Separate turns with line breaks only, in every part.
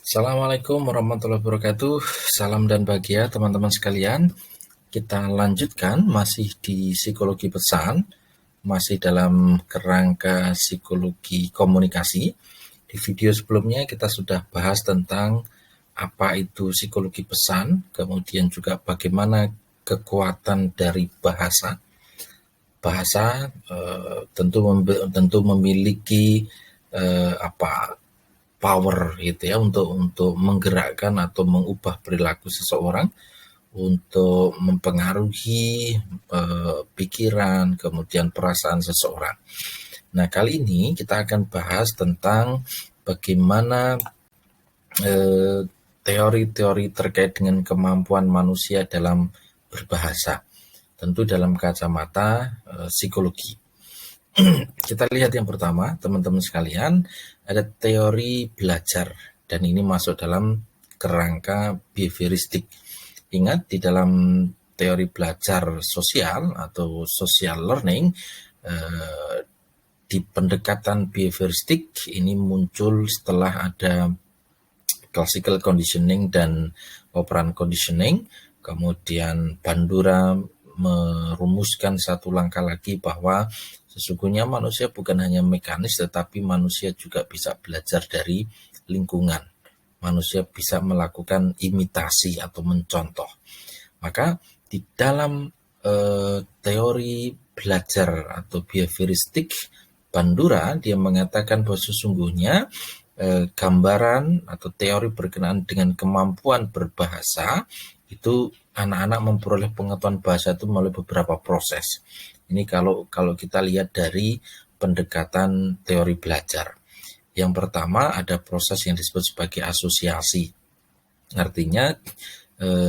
Assalamualaikum warahmatullahi wabarakatuh. Salam dan bahagia teman-teman sekalian. Kita lanjutkan masih di psikologi pesan, masih dalam kerangka psikologi komunikasi. Di video sebelumnya kita sudah bahas tentang apa itu psikologi pesan, kemudian juga bagaimana kekuatan dari bahasa. Bahasa tentu memiliki power gitu ya untuk menggerakkan atau mengubah perilaku seseorang, untuk mempengaruhi pikiran, kemudian perasaan seseorang. Nah, kali ini kita akan bahas tentang bagaimana teori-teori terkait dengan kemampuan manusia dalam berbahasa, tentu dalam kacamata psikologi. Kita lihat yang pertama, teman-teman sekalian, ada teori belajar, dan ini masuk dalam kerangka behavioristik. Ingat, di dalam teori belajar sosial atau social learning, di pendekatan behavioristik ini muncul setelah ada classical conditioning dan operant conditioning. Kemudian Bandura merumuskan satu langkah lagi bahwa sesungguhnya manusia bukan hanya mekanis, tetapi manusia juga bisa belajar dari lingkungan. Manusia bisa melakukan imitasi atau mencontoh. Maka di dalam teori belajar atau behavioristik Bandura, dia mengatakan bahwa sesungguhnya gambaran atau teori berkenaan dengan kemampuan berbahasa itu anak-anak memperoleh pengetahuan bahasa itu melalui beberapa proses. Ini kalau kita lihat dari pendekatan teori belajar. Yang pertama ada proses yang disebut sebagai asosiasi. Artinya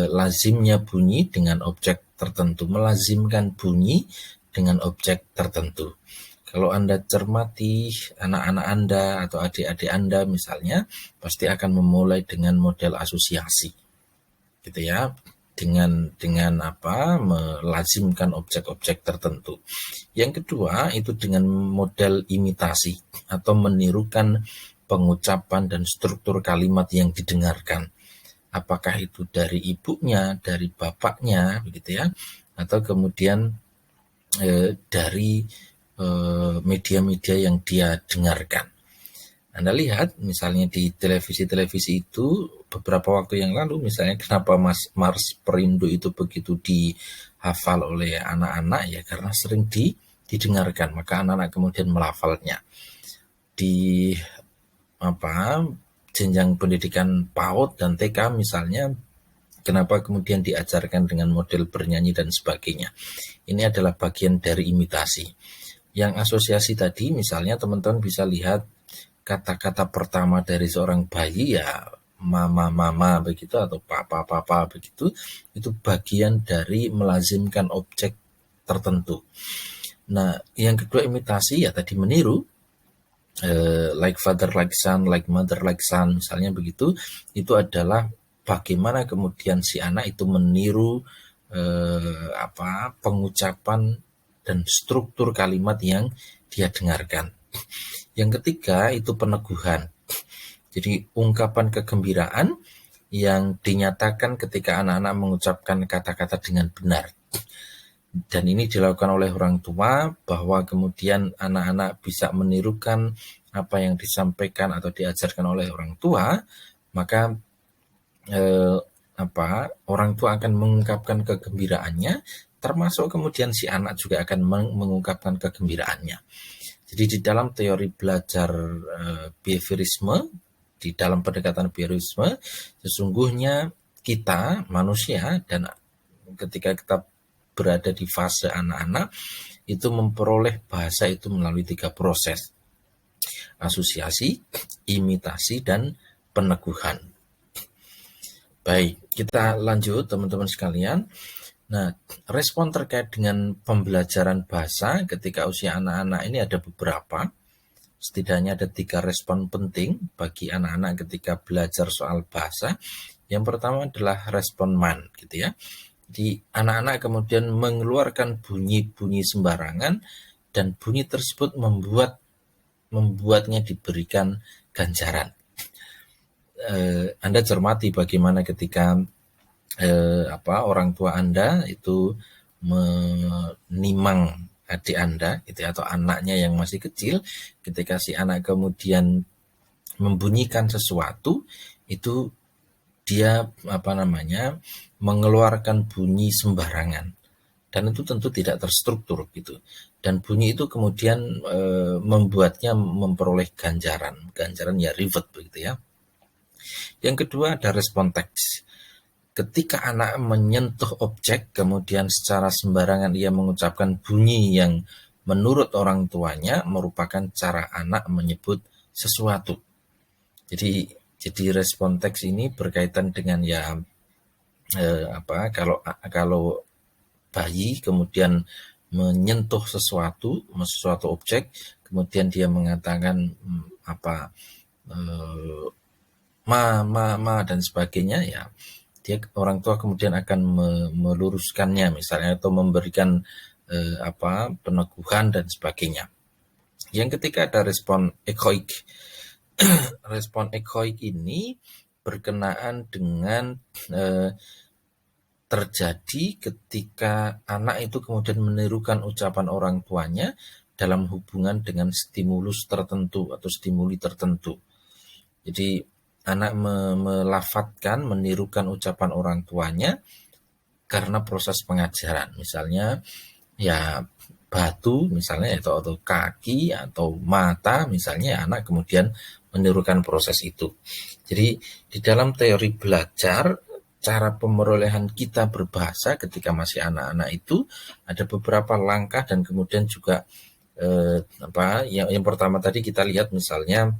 lazimnya bunyi dengan objek tertentu, melazimkan bunyi dengan objek tertentu. Kalau Anda cermati anak-anak Anda atau adik-adik Anda misalnya, pasti akan memulai dengan model asosiasi, gitu ya, dengan melazimkan objek-objek tertentu. Yang kedua itu dengan model imitasi atau menirukan pengucapan dan struktur kalimat yang didengarkan. Apakah itu dari ibunya, dari bapaknya, begitu ya, atau kemudian dari media-media yang dia dengarkan. Anda lihat misalnya di televisi-televisi itu beberapa waktu yang lalu, misalnya kenapa Mars Perindo itu begitu dihafal oleh anak-anak, ya karena sering didengarkan, maka anak-anak kemudian melafalnya. Di jenjang pendidikan PAUD dan TK misalnya, kenapa kemudian diajarkan dengan model bernyanyi dan sebagainya. Ini adalah bagian dari imitasi. Yang asosiasi tadi misalnya teman-teman bisa lihat kata-kata pertama dari seorang bayi ya mama begitu atau papa begitu, itu bagian dari melazimkan objek tertentu. Nah, yang kedua imitasi ya tadi meniru, like father like son, like mother like son misalnya begitu, itu adalah bagaimana kemudian si anak itu meniru pengucapan dan struktur kalimat yang dia dengarkan. Yang ketiga itu peneguhan. Jadi ungkapan kegembiraan yang dinyatakan ketika anak-anak mengucapkan kata-kata dengan benar. Dan ini dilakukan oleh orang tua, bahwa kemudian anak-anak bisa menirukan apa yang disampaikan atau diajarkan oleh orang tua, maka orang tua akan mengungkapkan kegembiraannya, termasuk kemudian si anak juga akan mengungkapkan kegembiraannya. Jadi di dalam teori belajar behaviorisme, di dalam pendekatan behaviorisme, sesungguhnya kita manusia, dan ketika kita berada di fase anak-anak, itu memperoleh bahasa itu melalui 3 proses: asosiasi, imitasi, dan peneguhan. Baik, kita lanjut teman-teman sekalian. Nah, respon terkait dengan pembelajaran bahasa ketika usia anak-anak ini ada beberapa. Setidaknya ada 3 respon penting bagi anak-anak ketika belajar soal bahasa. Yang pertama adalah respon man, gitu ya. Jadi anak-anak kemudian mengeluarkan bunyi-bunyi sembarangan, dan bunyi tersebut membuatnya diberikan ganjaran. Anda cermati bagaimana ketika orang tua Anda itu menimang adik Anda gitu atau anaknya yang masih kecil, ketika si anak kemudian membunyikan sesuatu, itu dia mengeluarkan bunyi sembarangan, dan itu tentu tidak terstruktur gitu, dan bunyi itu kemudian membuatnya memperoleh ganjaran ya reward begitu ya. Yang kedua ada respon teks. Ketika anak menyentuh objek, kemudian secara sembarangan ia mengucapkan bunyi yang menurut orang tuanya merupakan cara anak menyebut sesuatu. Jadi respon teks ini berkaitan dengan kalau bayi kemudian menyentuh sesuatu objek, kemudian dia mengatakan ma dan sebagainya, ya orang tua kemudian akan meluruskannya misalnya, atau memberikan peneguhan dan sebagainya. Yang ketiga ada respon ekoik. Respon ekoik ini berkenaan dengan terjadi ketika anak itu kemudian menirukan ucapan orang tuanya dalam hubungan dengan stimulus tertentu atau stimuli tertentu. Jadi anak melafatkan, menirukan ucapan orang tuanya karena proses pengajaran. Misalnya ya batu misalnya, atau kaki atau mata misalnya, anak kemudian menirukan proses itu. Jadi di dalam teori belajar, cara pemerolehan kita berbahasa ketika masih anak-anak itu ada beberapa langkah, dan kemudian juga yang pertama tadi kita lihat misalnya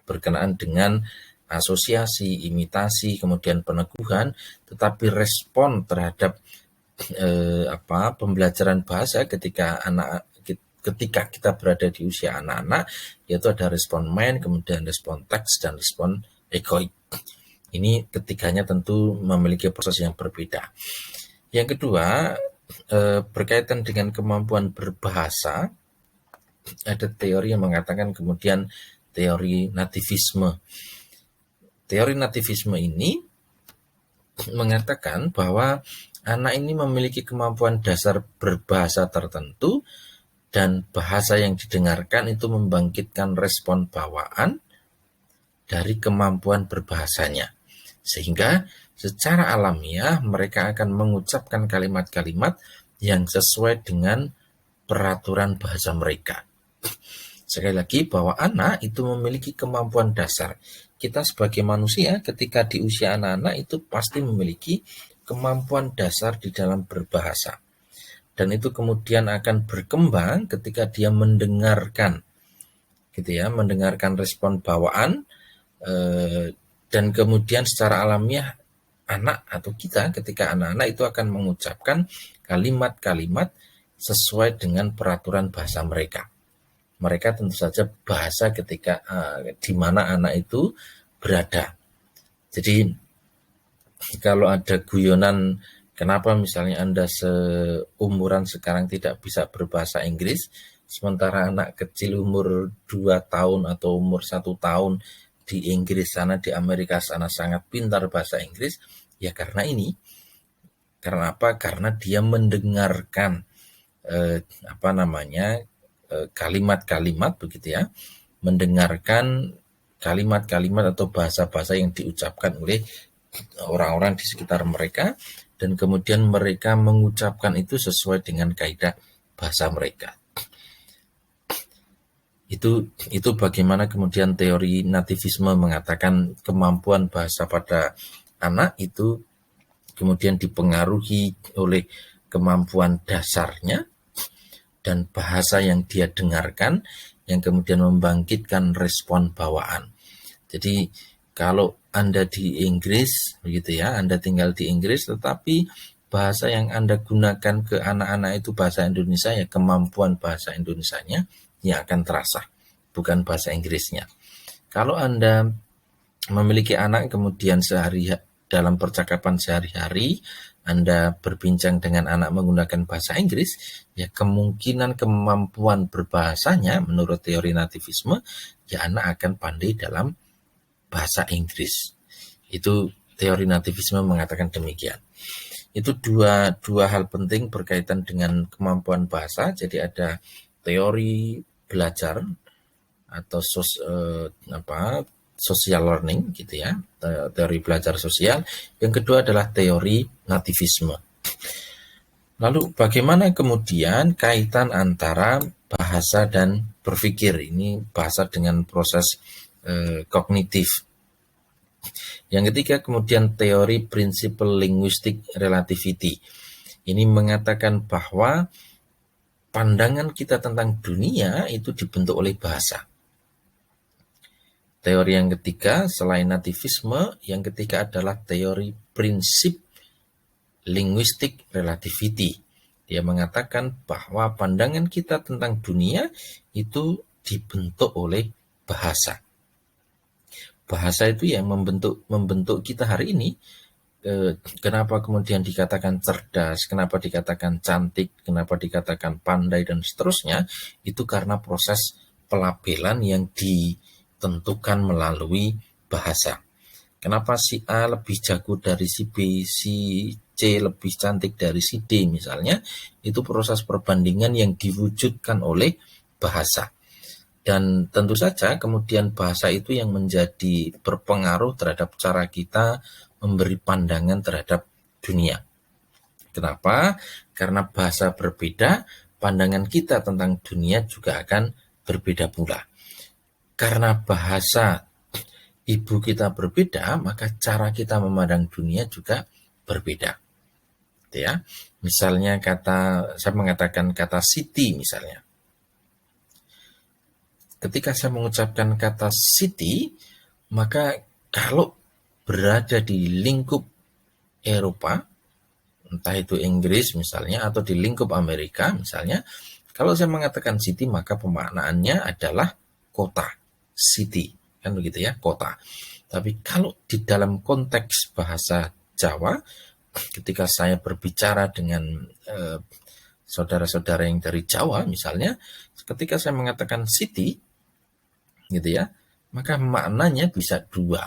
berkenaan dengan asosiasi, imitasi, kemudian peneguhan, tetapi respon terhadap pembelajaran bahasa ketika kita berada di usia anak-anak, yaitu ada respon main, kemudian respon teks, dan respon egoik. Ini ketiganya tentu memiliki proses yang berbeda. Yang kedua, berkaitan dengan kemampuan berbahasa, ada teori yang mengatakan kemudian teori nativisme. Teori nativisme ini mengatakan bahwa anak ini memiliki kemampuan dasar berbahasa tertentu, dan bahasa yang didengarkan itu membangkitkan respon bawaan dari kemampuan berbahasanya. Sehingga secara alamiah mereka akan mengucapkan kalimat-kalimat yang sesuai dengan peraturan bahasa mereka. Sekali lagi, bahwa anak itu memiliki kemampuan dasar. Kita sebagai manusia ketika di usia anak-anak itu pasti memiliki kemampuan dasar di dalam berbahasa. Dan itu kemudian akan berkembang ketika dia mendengarkan mendengarkan respon bawaan, dan kemudian secara alamiah anak atau kita ketika anak-anak itu akan mengucapkan kalimat-kalimat sesuai dengan peraturan bahasa mereka. Mereka tentu saja bahasa ketika di mana anak itu berada. Jadi kalau ada guyonan, kenapa misalnya Anda seumuran sekarang tidak bisa berbahasa Inggris, sementara anak kecil umur 2 tahun atau umur 1 tahun di Inggris sana, di Amerika sana sangat pintar bahasa Inggris, ya karena ini. Karena apa? Karena dia mendengarkan kalimat-kalimat begitu ya, mendengarkan kalimat-kalimat atau bahasa-bahasa yang diucapkan oleh orang-orang di sekitar mereka, dan kemudian mereka mengucapkan itu sesuai dengan kaidah bahasa mereka. Itu bagaimana kemudian teori nativisme mengatakan kemampuan bahasa pada anak itu kemudian dipengaruhi oleh kemampuan dasarnya dan bahasa yang dia dengarkan, yang kemudian membangkitkan respon bawaan. Jadi kalau Anda di Inggris begitu ya, Anda tinggal di Inggris, tetapi bahasa yang Anda gunakan ke anak-anak itu bahasa Indonesia, ya kemampuan bahasa Indonesianya yang akan terasa, bukan bahasa Inggrisnya. Kalau Anda memiliki anak kemudian dalam percakapan sehari-hari Anda berbincang dengan anak menggunakan bahasa Inggris, ya kemungkinan kemampuan berbahasanya menurut teori nativisme, ya anak akan pandai dalam bahasa Inggris. Itu teori nativisme mengatakan demikian. Itu dua hal penting berkaitan dengan kemampuan bahasa. Jadi ada teori belajar atau social learning gitu ya, teori belajar sosial. Yang kedua adalah teori nativisme. Lalu bagaimana kemudian kaitan antara bahasa dan berpikir? Ini bahasa dengan proses kognitif. Yang ketiga kemudian teori prinsipal linguistic relativity. Ini mengatakan bahwa pandangan kita tentang dunia itu dibentuk oleh bahasa. Teori yang ketiga selain nativisme, yang ketiga adalah teori prinsip linguistic relativity. Dia mengatakan bahwa pandangan kita tentang dunia itu dibentuk oleh bahasa. Bahasa itu yang membentuk kita hari ini. Kenapa kemudian dikatakan cerdas, kenapa dikatakan cantik, kenapa dikatakan pandai dan seterusnya, itu karena proses pelabelan yang ditentukan melalui bahasa. Kenapa si A lebih jago dari si B, si C lebih cantik dari si D misalnya, itu proses perbandingan yang diwujudkan oleh bahasa. Dan tentu saja kemudian bahasa itu yang menjadi berpengaruh terhadap cara kita memberi pandangan terhadap dunia. Kenapa? Karena bahasa berbeda, pandangan kita tentang dunia juga akan berbeda pula. Karena bahasa ibu kita berbeda, maka cara kita memandang dunia juga berbeda. Ya, misalnya saya mengatakan kata city misalnya. Ketika saya mengucapkan kata city, maka kalau berada di lingkup Eropa, entah itu Inggris misalnya atau di lingkup Amerika misalnya, kalau saya mengatakan city maka pemaknaannya adalah kota, city. Kan begitu ya, kota. Tapi kalau di dalam konteks bahasa Jawa, ketika saya berbicara dengan saudara-saudara yang dari Jawa misalnya, ketika saya mengatakan city gitu ya, maka maknanya bisa dua.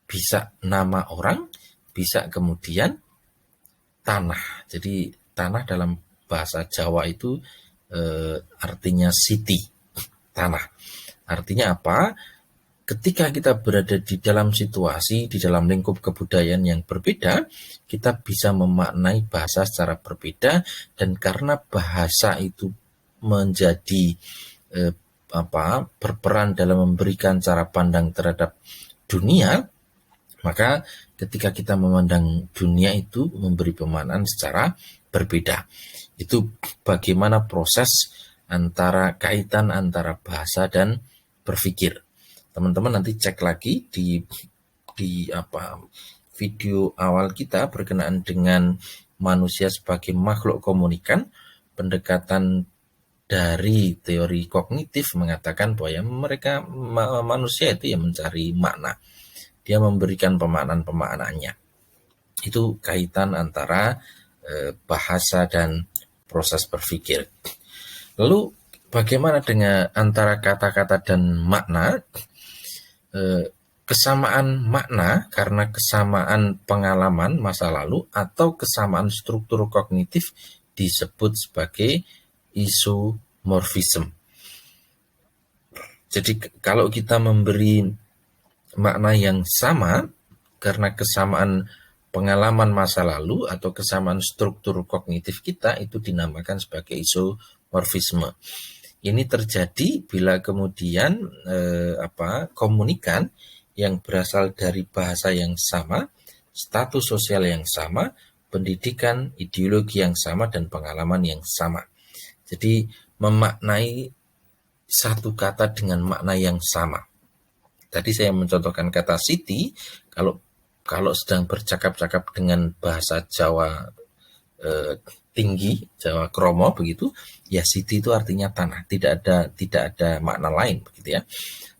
Bisa nama orang, bisa kemudian tanah. Jadi tanah dalam bahasa Jawa itu artinya city, tanah. Artinya apa? Ketika kita berada di dalam situasi, di dalam lingkup kebudayaan yang berbeda, kita bisa memaknai bahasa secara berbeda, dan karena bahasa itu menjadi berperan dalam memberikan cara pandang terhadap dunia, maka ketika kita memandang dunia itu memberi pemaknaan secara berbeda. Itu bagaimana proses kaitan antara bahasa dan berpikir. Teman-teman nanti cek lagi di video awal kita berkenaan dengan manusia sebagai makhluk komunikan. Pendekatan dari teori kognitif mengatakan bahwa manusia itu yang mencari makna. Dia memberikan pemaknaannya. Itu kaitan antara bahasa dan proses berpikir. Lalu bagaimana dengan antara kata-kata dan makna? Kesamaan makna karena kesamaan pengalaman masa lalu atau kesamaan struktur kognitif disebut sebagai isomorfisme. Jadi kalau kita memberi makna yang sama karena kesamaan pengalaman masa lalu atau kesamaan struktur kognitif kita, itu dinamakan sebagai isomorfisme. Ini terjadi bila kemudian komunikan yang berasal dari bahasa yang sama, status sosial yang sama, pendidikan, ideologi yang sama, dan pengalaman yang sama. Jadi memaknai satu kata dengan makna yang sama. Tadi saya mencontohkan kata city, kalau sedang bercakap-cakap dengan bahasa Jawa tinggi, Jawa kromo begitu, ya city itu artinya tanah, tidak ada makna lain begitu ya.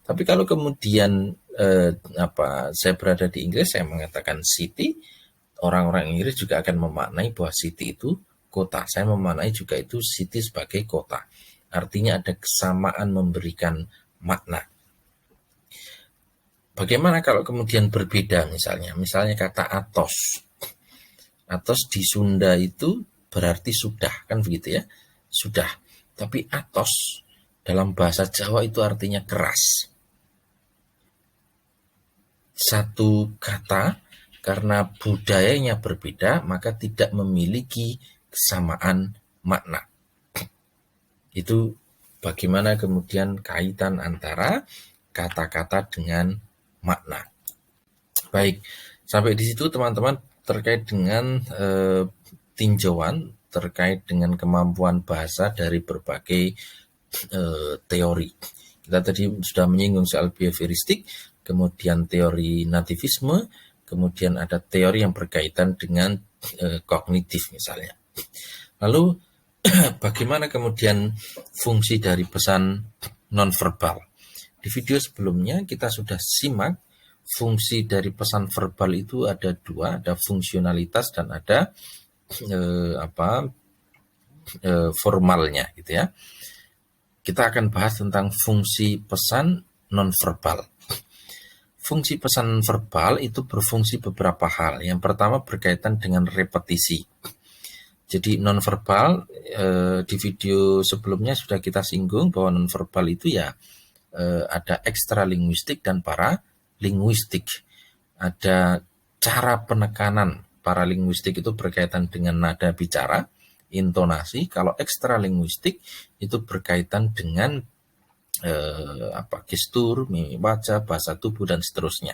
Tapi kalau kemudian saya berada di Inggris, saya mengatakan city, orang-orang Inggris juga akan memaknai bahwa city itu kota. Saya memaknai juga itu city sebagai kota. Artinya ada kesamaan memberikan makna. Bagaimana kalau kemudian berbeda misalnya kata atos. Atos di Sunda itu berarti sudah, kan begitu ya, sudah. Tapi atos dalam bahasa Jawa itu artinya keras. Satu kata karena budayanya berbeda maka tidak memiliki kesamaan makna. Itu bagaimana kemudian kaitan antara kata-kata dengan makna. Baik, sampai di situ teman-teman terkait dengan tinjauan terkait dengan kemampuan bahasa dari berbagai teori. Kita tadi sudah menyinggung soal behavioristik, kemudian teori nativisme, kemudian ada teori yang berkaitan dengan kognitif misalnya. Lalu bagaimana kemudian fungsi dari pesan nonverbal? Di video sebelumnya kita sudah simak fungsi dari pesan verbal itu ada dua, ada fungsionalitas dan ada formalnya gitu ya. Kita akan bahas tentang fungsi pesan nonverbal. Fungsi pesan verbal itu berfungsi beberapa hal. Yang pertama berkaitan dengan repetisi. Jadi nonverbal di video sebelumnya sudah kita singgung bahwa nonverbal itu ya ada ekstralinguistik dan paralinguistik. Ada cara penekanan paralinguistik itu berkaitan dengan nada bicara, intonasi. Kalau ekstralinguistik itu berkaitan dengan gestur, mimik wajah, bahasa tubuh dan seterusnya.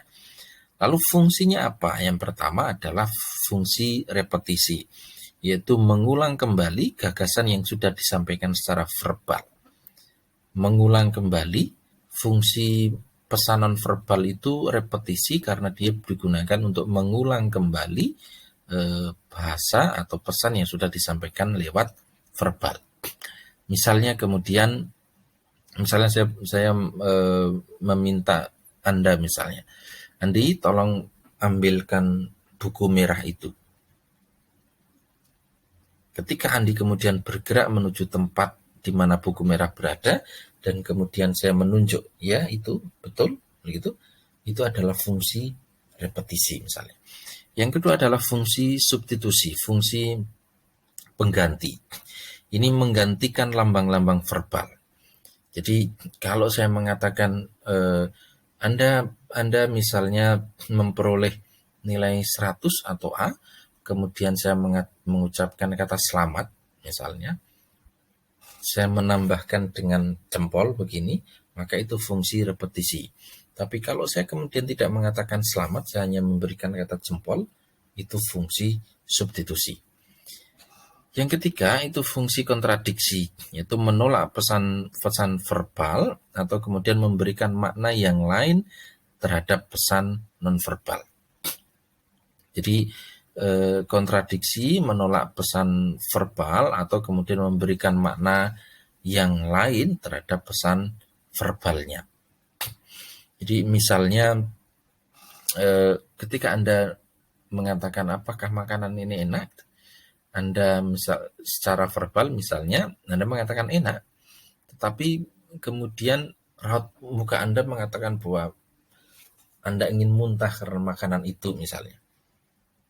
Lalu fungsinya apa? Yang pertama adalah fungsi repetisi, yaitu mengulang kembali gagasan yang sudah disampaikan secara verbal. Mengulang kembali, fungsi pesanan verbal itu repetisi karena dia digunakan untuk mengulang kembali bahasa atau pesan yang sudah disampaikan lewat verbal. Misalnya saya meminta Anda misalnya, Andi tolong ambilkan buku merah itu. Ketika Andi kemudian bergerak menuju tempat di mana buku merah berada, dan kemudian saya menunjuk, ya itu betul, begitu. Itu adalah fungsi repetisi misalnya. Yang kedua adalah fungsi substitusi, fungsi pengganti. Ini menggantikan lambang-lambang verbal. Jadi kalau saya mengatakan Anda misalnya memperoleh nilai 100 atau A, kemudian saya mengucapkan kata selamat misalnya, saya menambahkan dengan jempol begini, maka itu fungsi repetisi. Tapi kalau saya kemudian tidak mengatakan selamat, saya hanya memberikan kata jempol, itu fungsi substitusi. Yang ketiga itu fungsi kontradiksi, yaitu menolak pesan verbal atau kemudian memberikan makna yang lain terhadap pesan nonverbal. Jadi kontradiksi, menolak pesan verbal atau kemudian memberikan makna yang lain terhadap pesan verbalnya. Jadi misalnya ketika Anda mengatakan apakah makanan ini enak, Anda secara verbal misalnya Anda mengatakan enak, tetapi kemudian raut muka Anda mengatakan bahwa Anda ingin muntah karena makanan itu misalnya.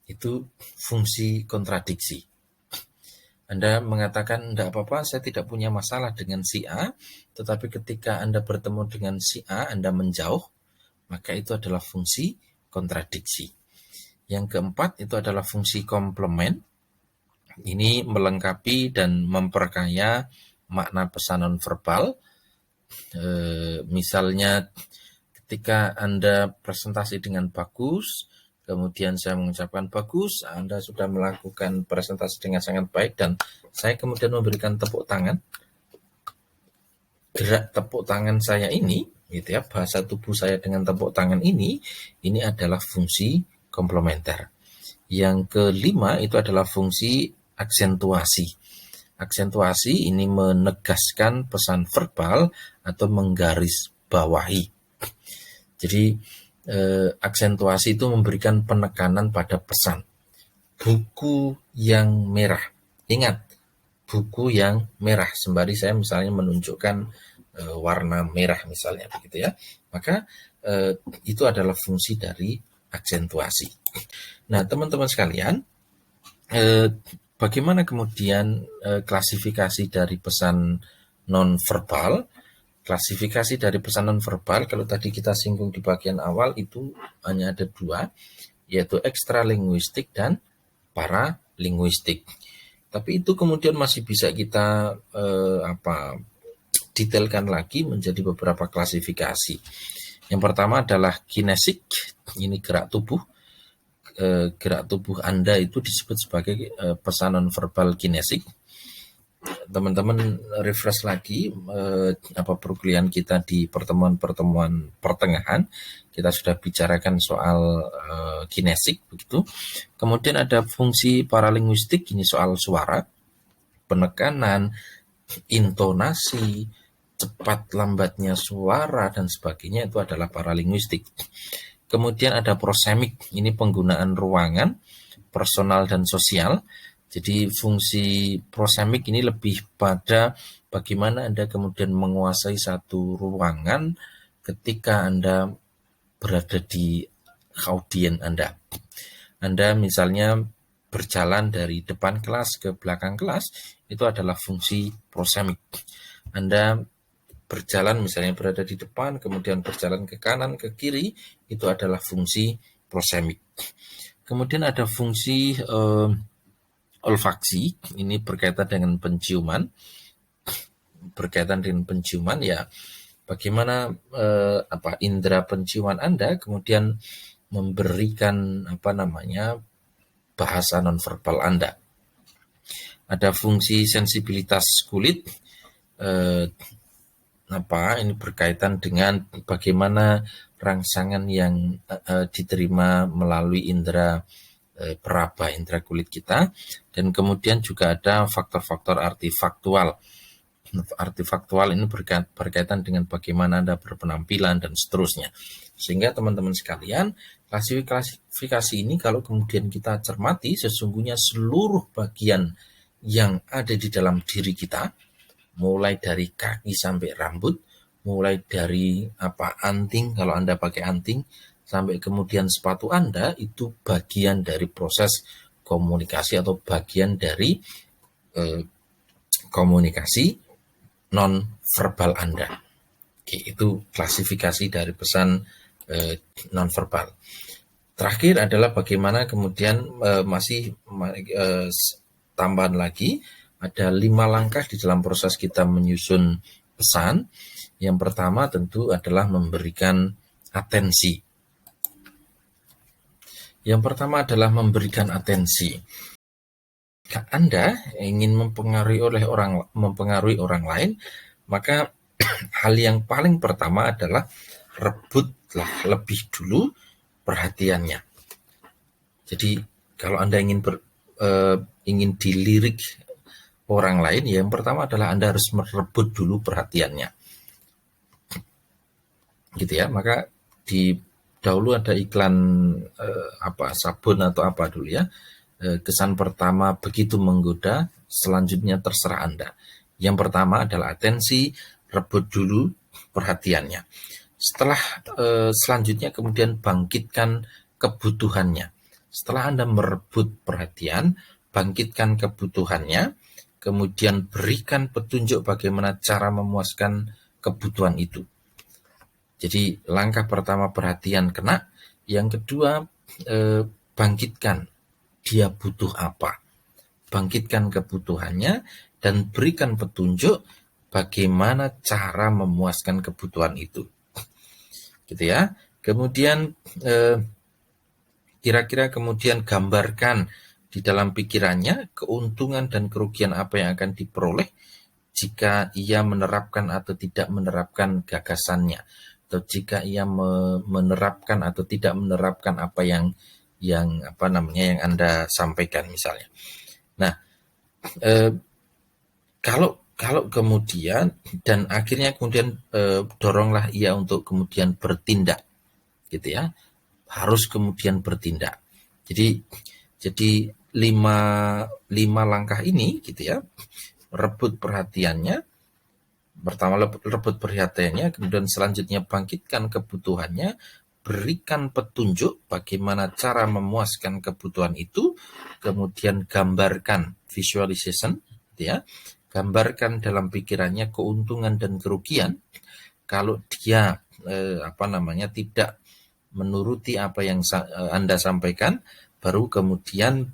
Itu fungsi kontradiksi. Anda mengatakan tidak apa-apa, saya tidak punya masalah dengan si A, tetapi ketika Anda bertemu dengan si A, Anda menjauh, maka itu adalah fungsi kontradiksi. Yang keempat itu adalah fungsi komplement. Ini melengkapi dan memperkaya makna pesanan verbal. Misalnya ketika Anda presentasi dengan bagus, kemudian saya mengucapkan bagus, Anda sudah melakukan presentasi dengan sangat baik, dan saya kemudian memberikan tepuk tangan. Gerak tepuk tangan saya ini, gitu ya, bahasa tubuh saya dengan tepuk tangan ini adalah fungsi komplementer. Yang kelima itu adalah fungsi aksentuasi. Aksentuasi ini menegaskan pesan verbal atau menggarisbawahi. Jadi aksentuasi itu memberikan penekanan pada pesan. Buku yang merah. Ingat, buku yang merah. Sembari saya misalnya menunjukkan warna merah misalnya begitu ya. Maka itu adalah fungsi dari aksentuasi. Nah, teman-teman sekalian, bagaimana kemudian klasifikasi dari pesan nonverbal? Klasifikasi dari pesan nonverbal, kalau tadi kita singgung di bagian awal, itu hanya ada dua, yaitu ekstralinguistik dan paralinguistik. Tapi itu kemudian masih bisa kita detailkan lagi menjadi beberapa klasifikasi. Yang pertama adalah kinesik, ini gerak tubuh. Gerak tubuh Anda itu disebut sebagai pesan nonverbal kinesik. Teman-teman refresh lagi perkuliahan kita di pertemuan pertengahan, kita sudah bicarakan soal kinesik begitu. Kemudian ada fungsi paralinguistik, ini soal suara, penekanan, intonasi, cepat lambatnya suara dan sebagainya, itu adalah paralinguistik. Kemudian ada prosemik, ini penggunaan ruangan, personal dan sosial. Jadi fungsi prosemik ini lebih pada bagaimana Anda kemudian menguasai satu ruangan ketika Anda berada di audien Anda. Anda misalnya berjalan dari depan kelas ke belakang kelas, itu adalah fungsi prosemik. Anda berjalan misalnya berada di depan, kemudian berjalan ke kanan, ke kiri, itu adalah fungsi prosemik. Kemudian ada fungsi olfaksi, ini berkaitan dengan penciuman. Berkaitan dengan penciuman ya, bagaimana indera penciuman Anda kemudian memberikan bahasa nonverbal Anda. Ada fungsi sensibilitas kulit, ini berkaitan dengan bagaimana rangsangan yang diterima melalui indera peraba, indera kulit kita. Dan kemudian juga ada faktor-faktor artifaktual. Artifaktual ini berkaitan dengan bagaimana Anda berpenampilan dan seterusnya. Sehingga teman-teman sekalian, klasifikasi ini kalau kemudian kita cermati, sesungguhnya seluruh bagian yang ada di dalam diri kita, mulai dari kaki sampai rambut, mulai dari anting kalau Anda pakai anting, sampai kemudian sepatu Anda, itu bagian dari proses komunikasi atau bagian dari komunikasi non-verbal Anda. Oke, itu klasifikasi dari pesan non-verbal. Terakhir adalah bagaimana kemudian tambahan lagi, ada 5 langkah di dalam proses kita menyusun pesan. Yang pertama tentu adalah memberikan atensi. Yang pertama adalah memberikan atensi. Jika Anda ingin mempengaruhi orang lain, maka hal yang paling pertama adalah rebutlah lebih dulu perhatiannya. Jadi kalau Anda ingin dilirik orang lain, yang pertama adalah Anda harus merebut dulu perhatiannya. Gitu ya, maka dahulu ada iklan sabun atau apa dulu ya. Kesan pertama begitu menggoda, selanjutnya terserah Anda. Yang pertama adalah atensi, rebut dulu perhatiannya. Setelah selanjutnya kemudian bangkitkan kebutuhannya. Setelah Anda merebut perhatian, bangkitkan kebutuhannya, kemudian berikan petunjuk bagaimana cara memuaskan kebutuhan itu. Jadi langkah pertama perhatian kena, yang kedua bangkitkan dia butuh apa. Bangkitkan kebutuhannya dan berikan petunjuk bagaimana cara memuaskan kebutuhan itu. Gitu ya. Kemudian kira-kira kemudian gambarkan di dalam pikirannya keuntungan dan kerugian apa yang akan diperoleh jika ia menerapkan atau tidak menerapkan gagasannya, atau jika ia menerapkan atau tidak menerapkan apa yang Anda sampaikan misalnya. Nah, kalau kemudian dan akhirnya kemudian doronglah ia untuk kemudian bertindak, gitu ya, harus kemudian bertindak. Jadi 5 langkah ini, gitu ya, rebut perhatiannya, Pertama rebut perhatiannya, kemudian selanjutnya bangkitkan kebutuhannya, berikan petunjuk bagaimana cara memuaskan kebutuhan itu, kemudian gambarkan visualization, ya, gambarkan dalam pikirannya keuntungan dan kerugian. Kalau dia tidak menuruti apa yang Anda sampaikan, baru kemudian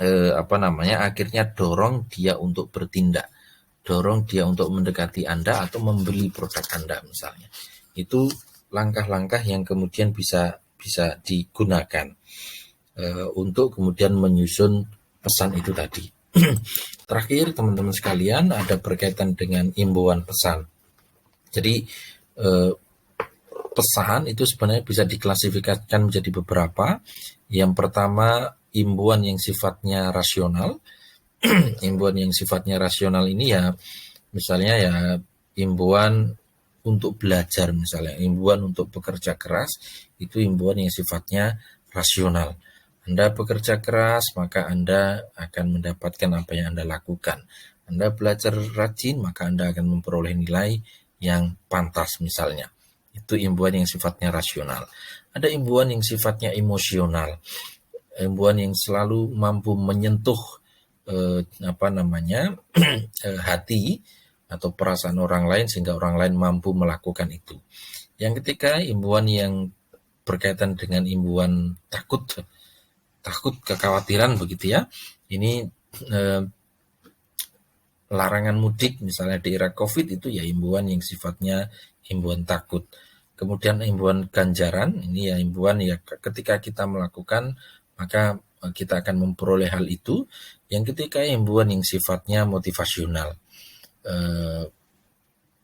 akhirnya dorong dia untuk bertindak, dorong dia untuk mendekati Anda atau membeli produk Anda misalnya. Itu langkah-langkah yang kemudian bisa digunakan untuk kemudian menyusun pesan itu tadi. Terakhir teman-teman sekalian, ada berkaitan dengan imbauan pesan. Jadi pesan itu sebenarnya bisa diklasifikasikan menjadi beberapa. Yang pertama, imbauan yang sifatnya rasional. Imbauan yang sifatnya rasional ini ya, misalnya ya imbauan untuk belajar, misalnya imbauan untuk bekerja keras, itu imbauan yang sifatnya rasional. Anda bekerja keras, maka Anda akan mendapatkan apa yang Anda lakukan. Anda belajar rajin, maka Anda akan memperoleh nilai yang pantas misalnya. Itu imbauan yang sifatnya rasional. Ada imbauan yang sifatnya emosional. Imbauan yang selalu mampu menyentuh hati atau perasaan orang lain sehingga orang lain mampu melakukan itu. Yang ketiga, imbauan yang berkaitan dengan imbauan takut, kekhawatiran begitu ya. Ini larangan mudik misalnya di era COVID itu ya imbauan yang sifatnya imbauan takut. Kemudian imbauan ganjaran, ini ya imbauan ya ketika kita melakukan maka kita akan memperoleh hal itu. Yang ketiga, imbauan yang sifatnya motivasional.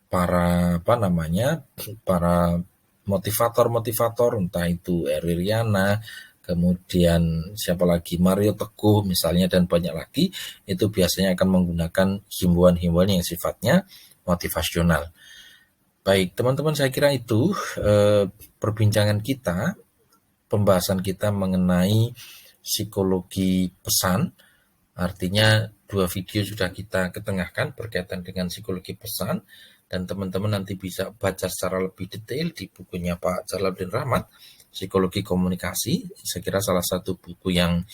Para motivator, entah itu Eri Riana, kemudian siapa lagi, Mario Teguh misalnya, dan banyak lagi, itu biasanya akan menggunakan himbauan-himbauan yang sifatnya motivasional. Baik, teman-teman, saya kira itu perbincangan kita, pembahasan kita mengenai psikologi pesan. Artinya 2 video sudah kita ketengahkan berkaitan dengan psikologi pesan, dan teman-teman nanti bisa baca secara lebih detail di bukunya Pak Jalaluddin Rahmat, Psikologi Komunikasi. Saya kira salah satu buku yang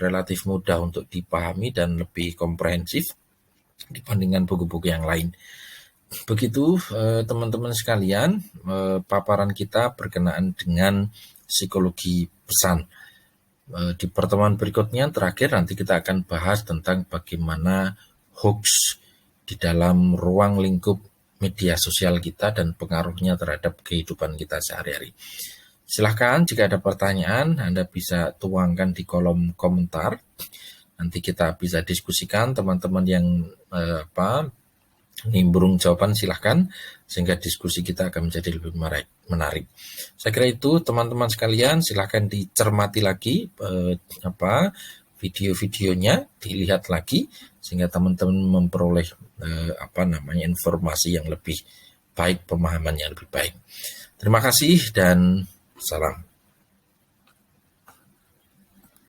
relatif mudah untuk dipahami dan lebih komprehensif dibandingkan buku-buku yang lain. Begitu teman-teman sekalian, paparan kita berkenaan dengan psikologi pesan. Di pertemuan berikutnya terakhir nanti kita akan bahas tentang bagaimana hoax di dalam ruang lingkup media sosial kita dan pengaruhnya terhadap kehidupan kita sehari-hari. Silahkan jika ada pertanyaan Anda bisa tuangkan di kolom komentar. Nanti kita bisa diskusikan, teman-teman yang nimbrung jawaban silahkan, sehingga diskusi kita akan menjadi lebih menarik. Saya kira itu teman-teman sekalian, silahkan dicermati lagi video-videonya, dilihat lagi sehingga teman-teman memperoleh informasi yang lebih baik, pemahaman yang lebih baik. Terima kasih dan salam.